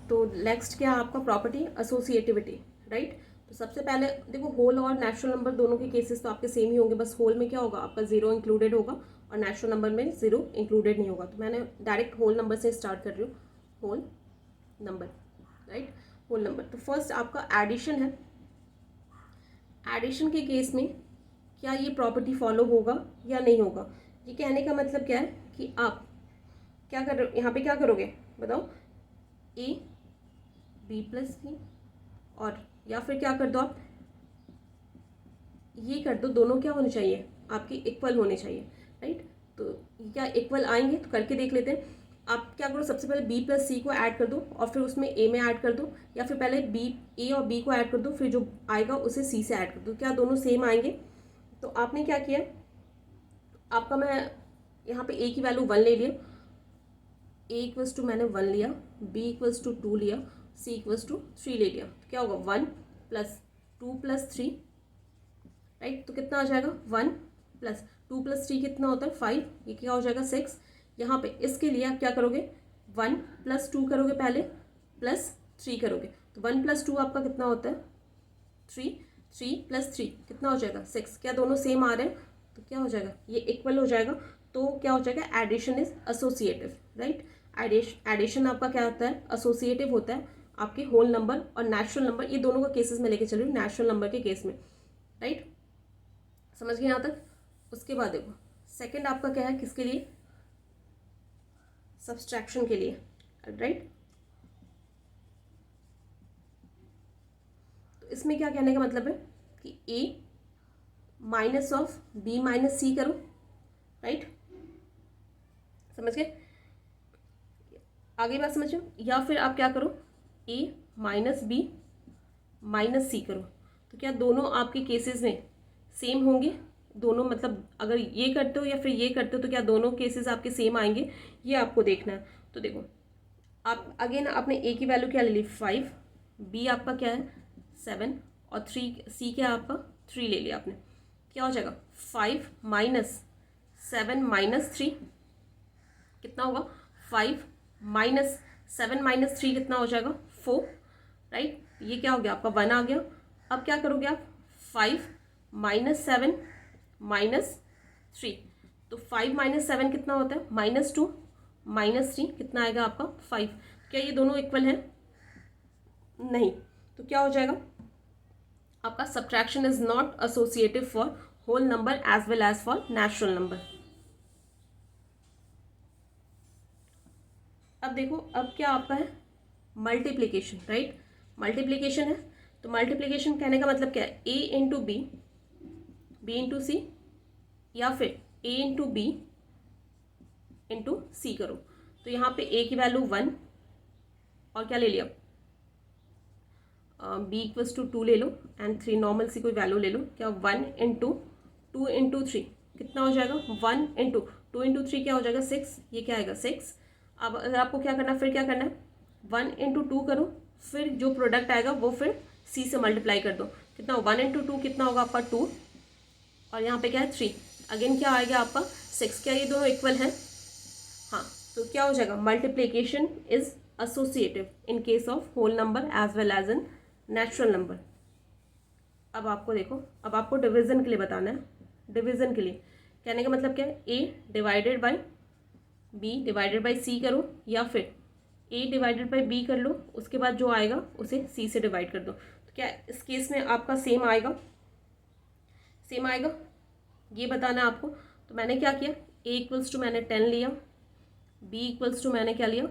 तो नेक्स्ट क्या है आपका प्रॉपर्टी एसोसिएटिविटी, राइट। तो सबसे पहले देखो होल और नेचुरल नंबर दोनों के केसेस तो आपके सेम ही होंगे, बस होल में क्या होगा आपका जीरो इंक्लूडेड होगा और नेचुरल नंबर में जीरो इंक्लूडेड नहीं होगा। तो मैंने डायरेक्ट होल नंबर से स्टार्ट कर रही हूँ, whole number, right, whole number. तो फर्स्ट आपका एडिशन है। एडिशन के केस में क्या ये प्रॉपर्टी फॉलो होगा या नहीं होगा? ये कहने का मतलब क्या है कि आप क्या कर रहे हो यहाँ पे, क्या करोगे बताओ, ए बी प्लस सी, और या फिर क्या कर दो आप, ये कर दो, दोनों क्या होने चाहिए आपके इक्वल होने चाहिए, राइट। तो क्या इक्वल आएंगे? तो करके देख लेते हैं। आप क्या करो, सबसे पहले बी प्लस सी को ऐड कर दो और फिर उसमें ए में ऐड कर दो, या फिर पहले बी ए और बी को ऐड कर दो, फिर जो आएगा उसे सी से ऐड कर दो। क्या दोनों सेम आएंगे? तो आपने क्या किया, आपका मैं यहाँ पे ए की वैल्यू 1 ले लिया, ए इक्वल्स टू मैंने 1 लिया, बी इक्वल्स टू 2 लिया, सी इक्वल्स टू 3 ले लिया। तो क्या होगा 1 प्लस 2 प्लस 3, राइट। तो कितना आ जाएगा 1 प्लस 2 प्लस 3 कितना होता है 5, ये क्या हो जाएगा 6। यहाँ पे इसके लिए आप क्या करोगे 1 प्लस 2 करोगे पहले, प्लस 3 करोगे। तो 1 प्लस 2 आपका कितना होता है 3, 3 प्लस 3 कितना हो जाएगा 6। क्या दोनों सेम आ रहे हैं? तो क्या हो जाएगा ये इक्वल हो जाएगा। तो क्या हो जाएगा addition is associative, right. Addition आपका क्या होता है एसोसिएटिव होता है आपके होल नंबर और नेचुरल नंबर, ये दोनों का केसेस में लेके चल रही हूँ नेचुरल नंबर के केस में, राइट। समझ गए यहाँ तक? उसके बाद देखो सेकंड आपका क्या है, किसके लिए, सब्सट्रैक्शन के लिए, राइट। तो इसमें क्या कहने का मतलब है कि a minus of b minus C करो, राइट। समझ गए? आगे बात समझो। या फिर आप क्या करो a minus B minus C करो। तो क्या दोनों आपके केसेस में सेम होंगे? दोनों मतलब अगर ये करते हो या फिर ये करते हो तो क्या दोनों केसेस आपके सेम आएंगे? ये आपको देखना है। तो देखो आप अगेन आपने a की वैल्यू क्या ले ली 5, b आपका क्या है 7 और 3, c क्या है आपका 3 ले लिया आपने। क्या हो जाएगा 5 माइनस 7 माइनस 3 कितना होगा 5 माइनस 7 माइनस 3 कितना हो जाएगा 4, राइट। ये क्या हो गया आपका 1 आ गया। अब क्या करोगे आप 5 माइनस 7 माइनस 3, तो 5 माइनस 7 कितना होता है -2 माइनस 3 कितना आएगा आपका 5। क्या ये दोनों इक्वल हैं? नहीं। तो क्या हो जाएगा आपका subtraction is not associative for whole number as well as for natural number. अब देखो अब क्या आपका है मल्टीप्लिकेशन, राइट। मल्टीप्लिकेशन है। तो मल्टीप्लिकेशन कहने का मतलब क्या है a into B, B into C, या फिर a into B into C करो। तो यहाँ पे a की वैल्यू 1 और क्या ले लिया b इक्वल्स टू 2 ले लो एंड 3 नॉर्मल सी कोई वैल्यू ले लो। क्या 1 इंटू 2 इंटू 3 कितना हो जाएगा 1 इंटू 2 इंटू 3 क्या हो जाएगा 6, ये क्या आएगा 6। अब अगर आपको क्या करना है फिर क्या करना है 1 इंटू 2 करो, फिर जो प्रोडक्ट आएगा वो फिर c से मल्टीप्लाई कर दो। कितना 1 इंटू 2 कितना होगा आपका 2, और यहाँ पे क्या है 3, अगेन क्या आएगा आपका 6। क्या ये दोनों इक्वल हैं? हाँ। तो क्या हो जाएगा multiplication is associative in case of whole number as well as in natural number. अब आपको देखो, अब आपको डिवीजन के लिए बताना है। डिवीजन के लिए कहने का मतलब क्या है a divided by b divided by c करो, या फिर a डिवाइडेड बाई b कर लो, उसके बाद जो आएगा उसे c से डिवाइड कर दो। तो क्या इस केस में आपका सेम आएगा? सेम आएगा, ये बताना है आपको। तो मैंने क्या किया a इक्वल्स टू मैंने 10 लिया, b इक्वल्स टू मैंने क्या लिया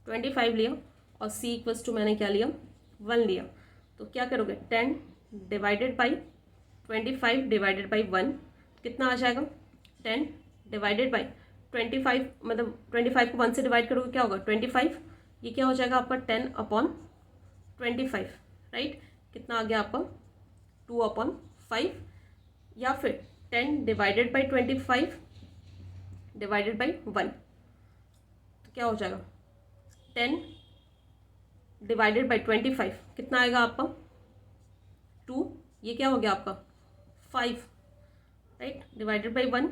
25 लिया, और c इक्वल्स टू मैंने क्या लिया 1 लिया। तो क्या करोगे 10 डिवाइडेड बाई 25 डिवाइडेड बाई 1 कितना आ जाएगा 10 डिवाइडेड बाई 25, मतलब 25 को 1 से डिवाइड करोगे क्या होगा 25, ये क्या हो जाएगा आपका 10 अपॉन 25, राइट। कितना आ गया आपका 2 अपॉन 5, या फिर 10 डिवाइडेड बाई 25 डिवाइडेड बाई 1, तो क्या हो जाएगा 10 डिवाइडेड बाई 25 कितना आएगा आपका 2, ये क्या हो गया आपका 5, राइट, डिवाइडेड बाई 1।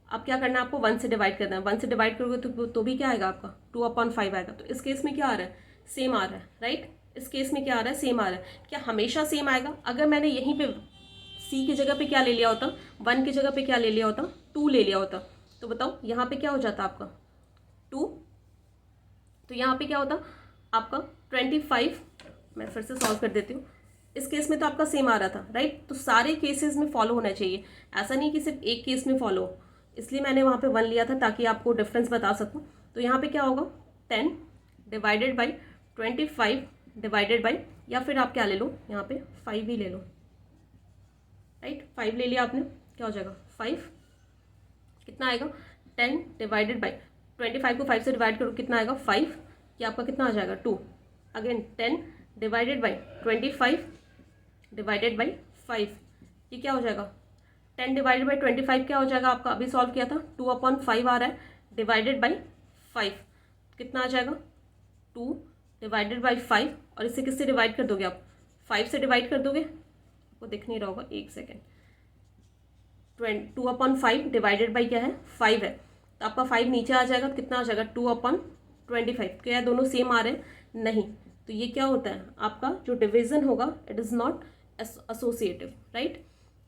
अब क्या करना है आपको 1 से डिवाइड करना है। 1 से डिवाइड करोगे तो भी क्या आएगा आपका 2 अपॉन 5 आएगा। तो इस केस में क्या आ रहा है सेम आ रहा है, राइट। इस केस में क्या आ रहा है, सेम आ रहा है। क्या हमेशा सेम आएगा? अगर मैंने यहीं पे सी की जगह पे क्या ले लिया होता, 1 की जगह पे क्या ले लिया होता, 2 ले लिया होता, तो बताओ यहाँ पे क्या हो जाता आपका 2, तो यहाँ पे क्या होता आपका 25। मैं फिर से सॉल्व कर देती हूँ। इस केस में तो आपका सेम आ रहा था, राइट। तो सारे केसेस में फॉलो होना चाहिए, ऐसा नहीं कि सिर्फ एक केस में फॉलो हो। इसलिए मैंने वहाँ पे 1 लिया था ताकि आपको डिफरेंस बता सकूँ। तो यहाँ पे क्या होगा 10 डिवाइडेड बाई 25 डिवाइडेड बाई, या फिर आप क्या ले लो यहाँ पे 5 ही ले लो, राइट। 5 ले लिया आपने, क्या हो जाएगा 5, कितना आएगा 10 डिवाइडेड बाई 25 को 5 से डिवाइड करो, कितना आएगा 5, ये आपका कितना आ जाएगा 2। Again 10 divided by 25 divided by 5, ये क्या हो जाएगा 10 डिवाइडेड बाई 25 क्या हो जाएगा आपका, अभी सॉल्व किया था 2/5 आ रहा है, डिवाइडेड बाई 5 कितना आ जाएगा 2 डिवाइडेड बाई 5। और इसे किससे डिवाइड कर दोगे आप, 5 से डिवाइड कर दोगे, आपको दिख नहीं रहा होगा, एक सेकेंड। 2/5 डिवाइडेड बाई क्या है 5 है, तो आपका 5 नीचे आ जाएगा, तो कितना आ जाएगा 2/25। क्या दोनों सेम आ रहे हैं, नहीं। तो ये क्या होता है आपका जो डिवीजन होगा, it is not associative, right.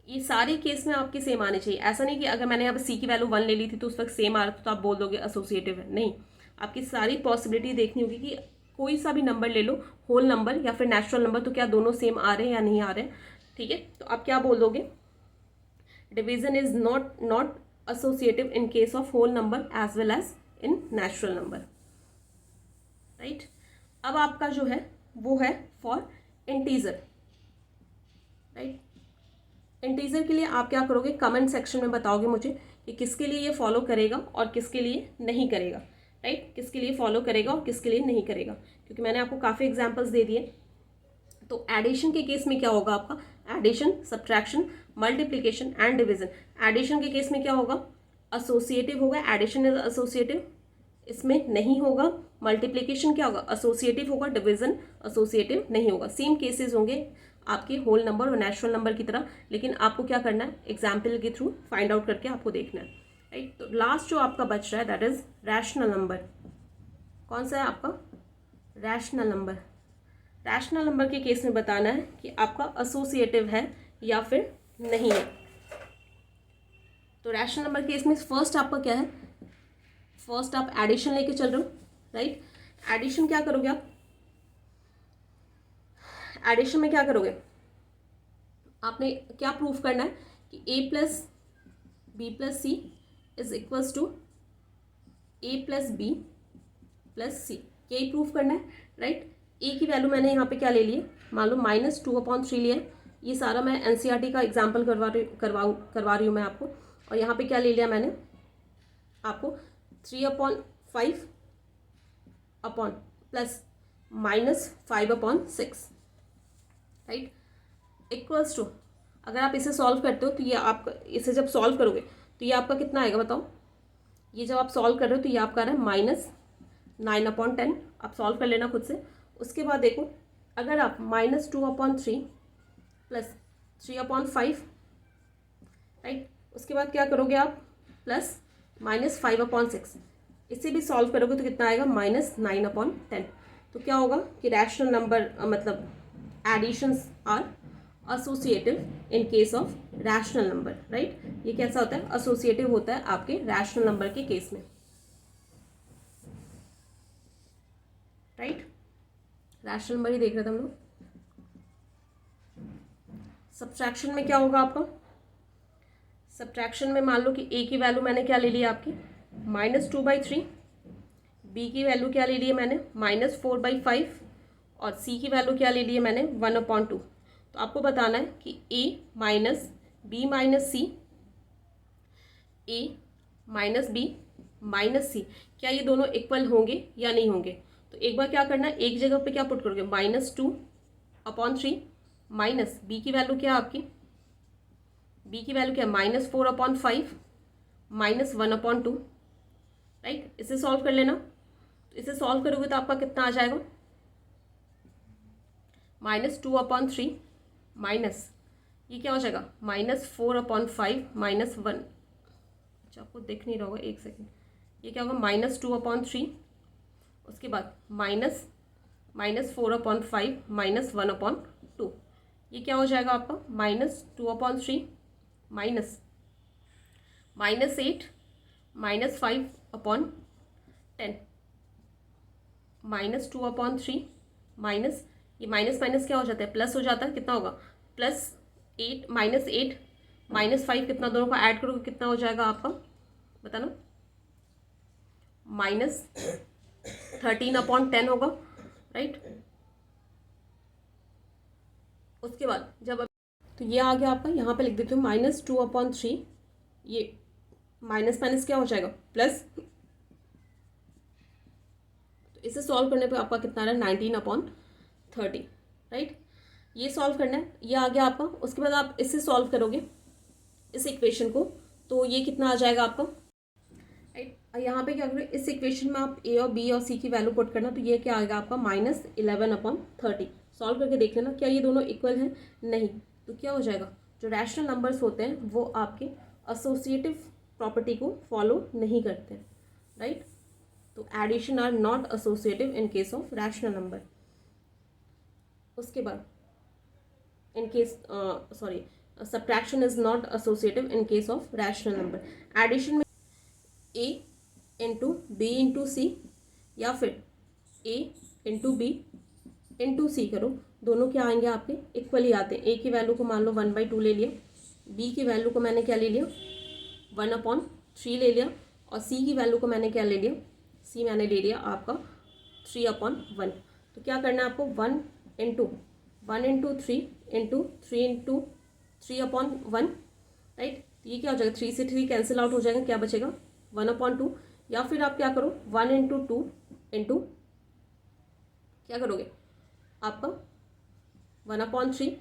ये सारे केस में आपके सेम आने चाहिए। ऐसा नहीं कि अगर मैंने यहाँ पे सी की वैल्यू 1 ले ली थी तो उस वक्त सेम आ रहा था तो आप बोल दोगे एसोसिएटिव है, नहीं। आपकी सारी पॉसिबिलिटी देखनी होगी कि कोई सा भी नंबर ले लो, होल नंबर या फिर नेचुरल नंबर, तो क्या दोनों सेम आ रहे हैं या नहीं आ रहे हैं, ठीक है। तो आप क्या बोल दोगे, division is not associative in case of whole number as well as in natural number, right. अब आपका जो है वो है फॉर इंटीजर, राइट। इंटीजर के लिए आप क्या करोगे, कमेंट सेक्शन में बताओगे मुझे कि किसके लिए ये फॉलो करेगा और किसके लिए नहीं करेगा, राइट। किसके लिए फॉलो करेगा और किसके लिए नहीं करेगा, क्योंकि मैंने आपको काफ़ी एग्जांपल्स दे दिए। तो एडिशन के केस में क्या होगा आपका, addition, subtraction, multiplication and division. Addition के केस में क्या होगा, एसोसिएटिव होगा, एडिशन इज एसोसिएटिव, इसमें नहीं होगा। मल्टीप्लिकेशन क्या होगा, एसोसिएटिव होगा, डिवीजन एसोसिएटिव नहीं होगा। सेम केसेस होंगे आपके होल नंबर और नेचुरल नंबर की तरह, लेकिन आपको क्या करना है, एग्जाम्पल के थ्रू फाइंड आउट करके आपको देखना है, राइट। तो लास्ट जो आपका बच रहा है दैट इज रैशनल नंबर। कौन सा है आपका, रैशनल नंबर। रैशनल नंबर के केस में बताना है कि आपका एसोसिएटिव है या फिर नहीं है। तो रैशनल नंबर केस में फर्स्ट आपका क्या है, फर्स्ट आप एडिशन लेके चल रहे हो, राइट। एडिशन क्या करोगे आप, एडिशन में क्या करोगे, आपने क्या प्रूफ करना है कि a plus B plus C is equals to a plus B plus C, यही प्रूफ करना है, राइट। a की वैल्यू मैंने यहाँ पे क्या ले ली है, मान लो -2/3 लिया है। ये सारा मैं एनसीईआरटी का एग्जाम्पल करवा रही हूँ मैं आपको। और यहाँ पे क्या ले लिया मैंने आपको 3/5 upon plus -5/6, right, equals to, अगर आप इसे सॉल्व करते हो तो ये आपका, इसे जब सॉल्व करोगे तो ये आपका कितना आएगा बताओ। ये जब आप सॉल्व कर रहे हो तो ये आपका आ रहा है -9/10। आप सॉल्व कर लेना खुद से। उसके बाद देखो, अगर आप -2/3 प्लस 3/5, राइट, उसके बाद क्या करोगे आप, प्लस -5/6, इसे भी सॉल्व करोगे तो कितना आएगा -9/10। तो क्या होगा कि रैशनल नंबर मतलब additions are associative in case of rational number, right. ये कैसा होता है, एसोसिएटिव होता है आपके रैशनल नंबर के केस में, राइट। रैशनल नंबर ही देख रहे थे हम लोग। सब्ट्रैक्शन में क्या होगा आपका, सब्ट्रैक्शन में मान लो कि a की वैल्यू मैंने क्या ले ली है आपकी -2/3, b की वैल्यू क्या ले ली है मैंने -4/5 और c की वैल्यू क्या ले ली है मैंने 1/2। तो आपको बताना है कि a minus B minus C, a minus B minus C, क्या ये दोनों इक्वल होंगे या नहीं होंगे। तो एक बार क्या करना है, एक जगह पे क्या पुट करोगे -2/3 माइनस b की वैल्यू क्या है आपकी, b की वैल्यू क्या है -4/5 -1/2, राइट। इसे सॉल्व कर लेना। तो इसे सॉल्व करोगे तो आपका कितना आ जाएगा, -2/3 माइनस ये क्या हो जाएगा -4/5 -1, अच्छा आपको दिख नहीं रहा होगा, एक सेकेंड, ये क्या होगा -2/3, उसके बाद -4/5 -1/2। ये क्या हो जाएगा आपका -2/3 माइनस -8 -5/10 -2/3 माइनस, ये माइनस माइनस क्या हो जाता है, प्लस हो जाता है, कितना होगा +8 -8 -5, कितना दोनों को ऐड करोगे कितना हो जाएगा आपका बताना, -13/10 होगा, राइट। उसके बाद जब तो ये आ गया आपका, यहाँ पे लिख देती हूँ -2/3, ये माइनस माइनस क्या हो जाएगा प्लस, तो इसे सॉल्व करने पे आपका कितना आ रहा है 19/30, राइट। ये सॉल्व करना है, ये आ गया आपका। उसके बाद आप इससे सॉल्व करोगे इस इक्वेशन को, तो ये कितना आ जाएगा आपका, राइट। यहाँ पे क्या करोगे, इस इक्वेशन में आप ए और बी और सी की वैल्यू पुट करना, तो ये क्या आएगा आपका -11/30। सॉल्व करके देख लेना क्या ये दोनों इक्वल हैं, नहीं, तो क्या हो जाएगा, जो रैशनल नंबर्स होते हैं वो आपके एसोसिएटिव प्रॉपर्टी को फॉलो नहीं करते हैं, राइट। तो addition are not associative in case of rational number. उसके बाद in case subtraction is not associative in case of rational number. Addition में a into B into C या फिर a into B into C करो, दोनों क्या आएंगे आपके इक्वल ही आते हैं। a की वैल्यू को मान लो 1/2 ले लिया, b की वैल्यू को मैंने क्या ले लिया 1/3 ले लिया, और c की वैल्यू को मैंने क्या ले लिया, c मैंने ले लिया आपका 3/1। तो क्या करना है आपको 1 इंटू 3 इंटू 3/1, राइट। ये क्या हो जाएगा, 3 से 3 कैंसिल आउट हो जाएगा, क्या बचेगा 1/2। या फिर आप क्या करो 1 इंटू 2 इंटू क्या करोगे आपका 1/3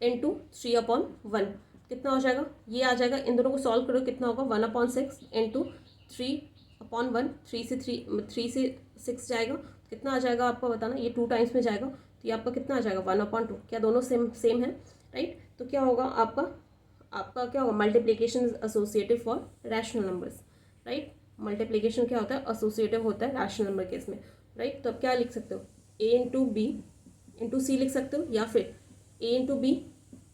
इंटू 3/1, कितना हो जाएगा, ये आ जाएगा। इन दोनों को सॉल्व करो, कितना होगा 1/6 इंटू 3/1, 3 से 6 जाएगा, कितना आ जाएगा आपका बताना, ये 2 टाइम्स में जाएगा, तो ये आपका कितना आ जाएगा 1/2। क्या दोनों सेम है, राइट। तो क्या होगा आपका क्या होगा, multiplication is associative for rational numbers, right. Multiplication क्या होता है, एसोसिएटिव होता है रैशनल नंबर केस में, राइट। तो अब क्या लिख सकते हो, a इंटू बी इंटू सी लिख सकते हो, या फिर a इंटू बी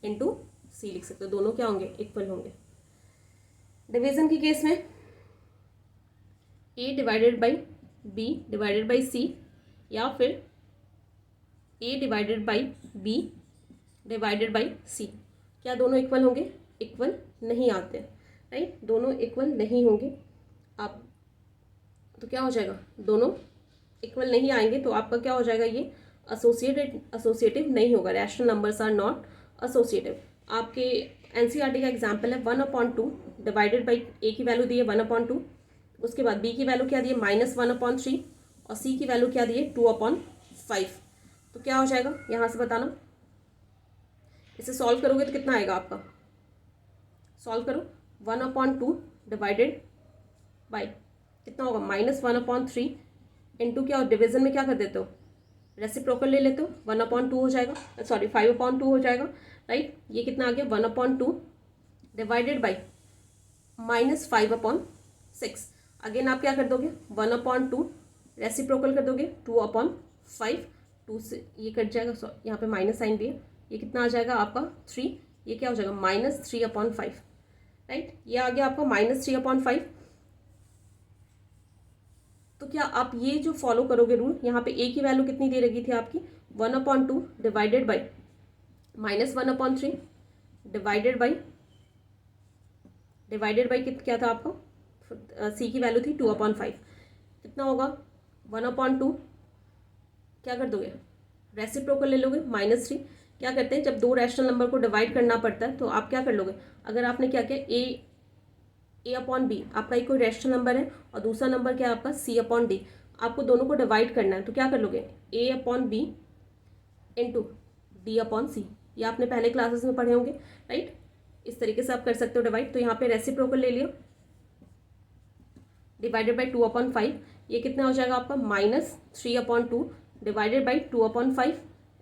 इंटू सी लिख सकते हो, दोनों क्या होंगे इक्वल होंगे। डिवीजन के केस में a divided by b divided by c, या फिर a divided by b divided by c, क्या दोनों इक्वल होंगे, इक्वल नहीं आते, राइट। दोनों इक्वल नहीं होंगे आप, तो क्या हो जाएगा, दोनों इक्वल नहीं आएंगे, तो आपका क्या हो जाएगा, ये एसोसिएटिव नहीं होगा। Rational numbers are not associative. आपके एनसीईआरटी का एग्जाम्पल है 1/2 डिवाइडेड बाई, ए की वैल्यू दी है 1/2, उसके बाद बी की वैल्यू क्या दी है -1/3, और सी की वैल्यू क्या दी है 2/5। तो क्या हो जाएगा यहाँ से बताना, इसे सॉल्व करोगे तो कितना आएगा आपका, सॉल्व करो 1/2 डिवाइडेड बाई कितना होगा -1/3 इंटू क्या, डिवीजन में क्या कर देते हो, रेसिप्रोकल ले लेते हो, 1/2 हो जाएगा, सॉरी 5/2 हो जाएगा, राइट। ये कितना आ गया 1/2 डिवाइडेड बाई -5/6। अगेन आप क्या कर दोगे 1/2 रेसिप्रोकल कर दोगे 2/5, 2 से ये कट जाएगा, यहाँ पे माइनस साइन दिए, ये कितना आ जाएगा आपका 3, ये क्या हो जाएगा -3/5, राइट। ये आ गया आपका -3/5। तो क्या आप ये जो फॉलो करोगे रूल, यहाँ पे a की वैल्यू कितनी दे रखी थी आपकी 1/2 डिवाइडेड बाई -1/3 डिवाइडेड बाई क्या था आपका, c की वैल्यू थी 2/5, कितना होगा 1/2, क्या कर दोगे रेसिप्रोकल ले लोगे -3। क्या करते हैं, जब दो रैशनल नंबर को डिवाइड करना पड़ता है तो आप क्या कर लोगे, अगर आपने क्या किया a/b, आपका एक कोई रैशनल नंबर है और दूसरा नंबर क्या है आपका c/d, आपको दोनों को डिवाइड करना है, तो क्या कर लोगे a/b इंटू d/c, ये आपने पहले क्लासेस में पढ़े होंगे, राइट। इस तरीके से आप कर सकते हो डिवाइड। तो यहाँ पे रेसिप्रोकल ले लिया डिवाइडेड बाई 2/5, ये कितना हो जाएगा आपका -3/2 डिवाइडेड बाई 2/5,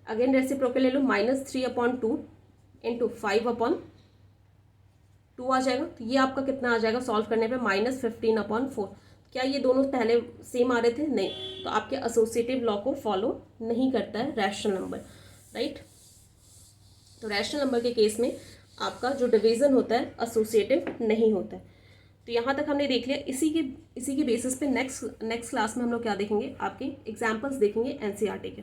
अगेन रेसिप्रोकल ले लो -3/2 इंटू 5/2 आ जाएगा। तो ये आपका कितना आ जाएगा सॉल्व करने पे -15/4। क्या ये दोनों पहले सेम आ रहे थे? नहीं, तो आपके एसोसिएटिव लॉ को फॉलो नहीं करता है रैशनल नंबर, राइट। तो रैशनल नंबर के केस में आपका जो डिवीज़न होता है एसोसिएटिव नहीं होता है। तो यहाँ तक हमने देख लिया। इसी के बेसिस पे नेक्स्ट क्लास में हम लोग क्या देखेंगे, आपके एग्जाम्पल्स देखेंगे एनसीईआरटी के।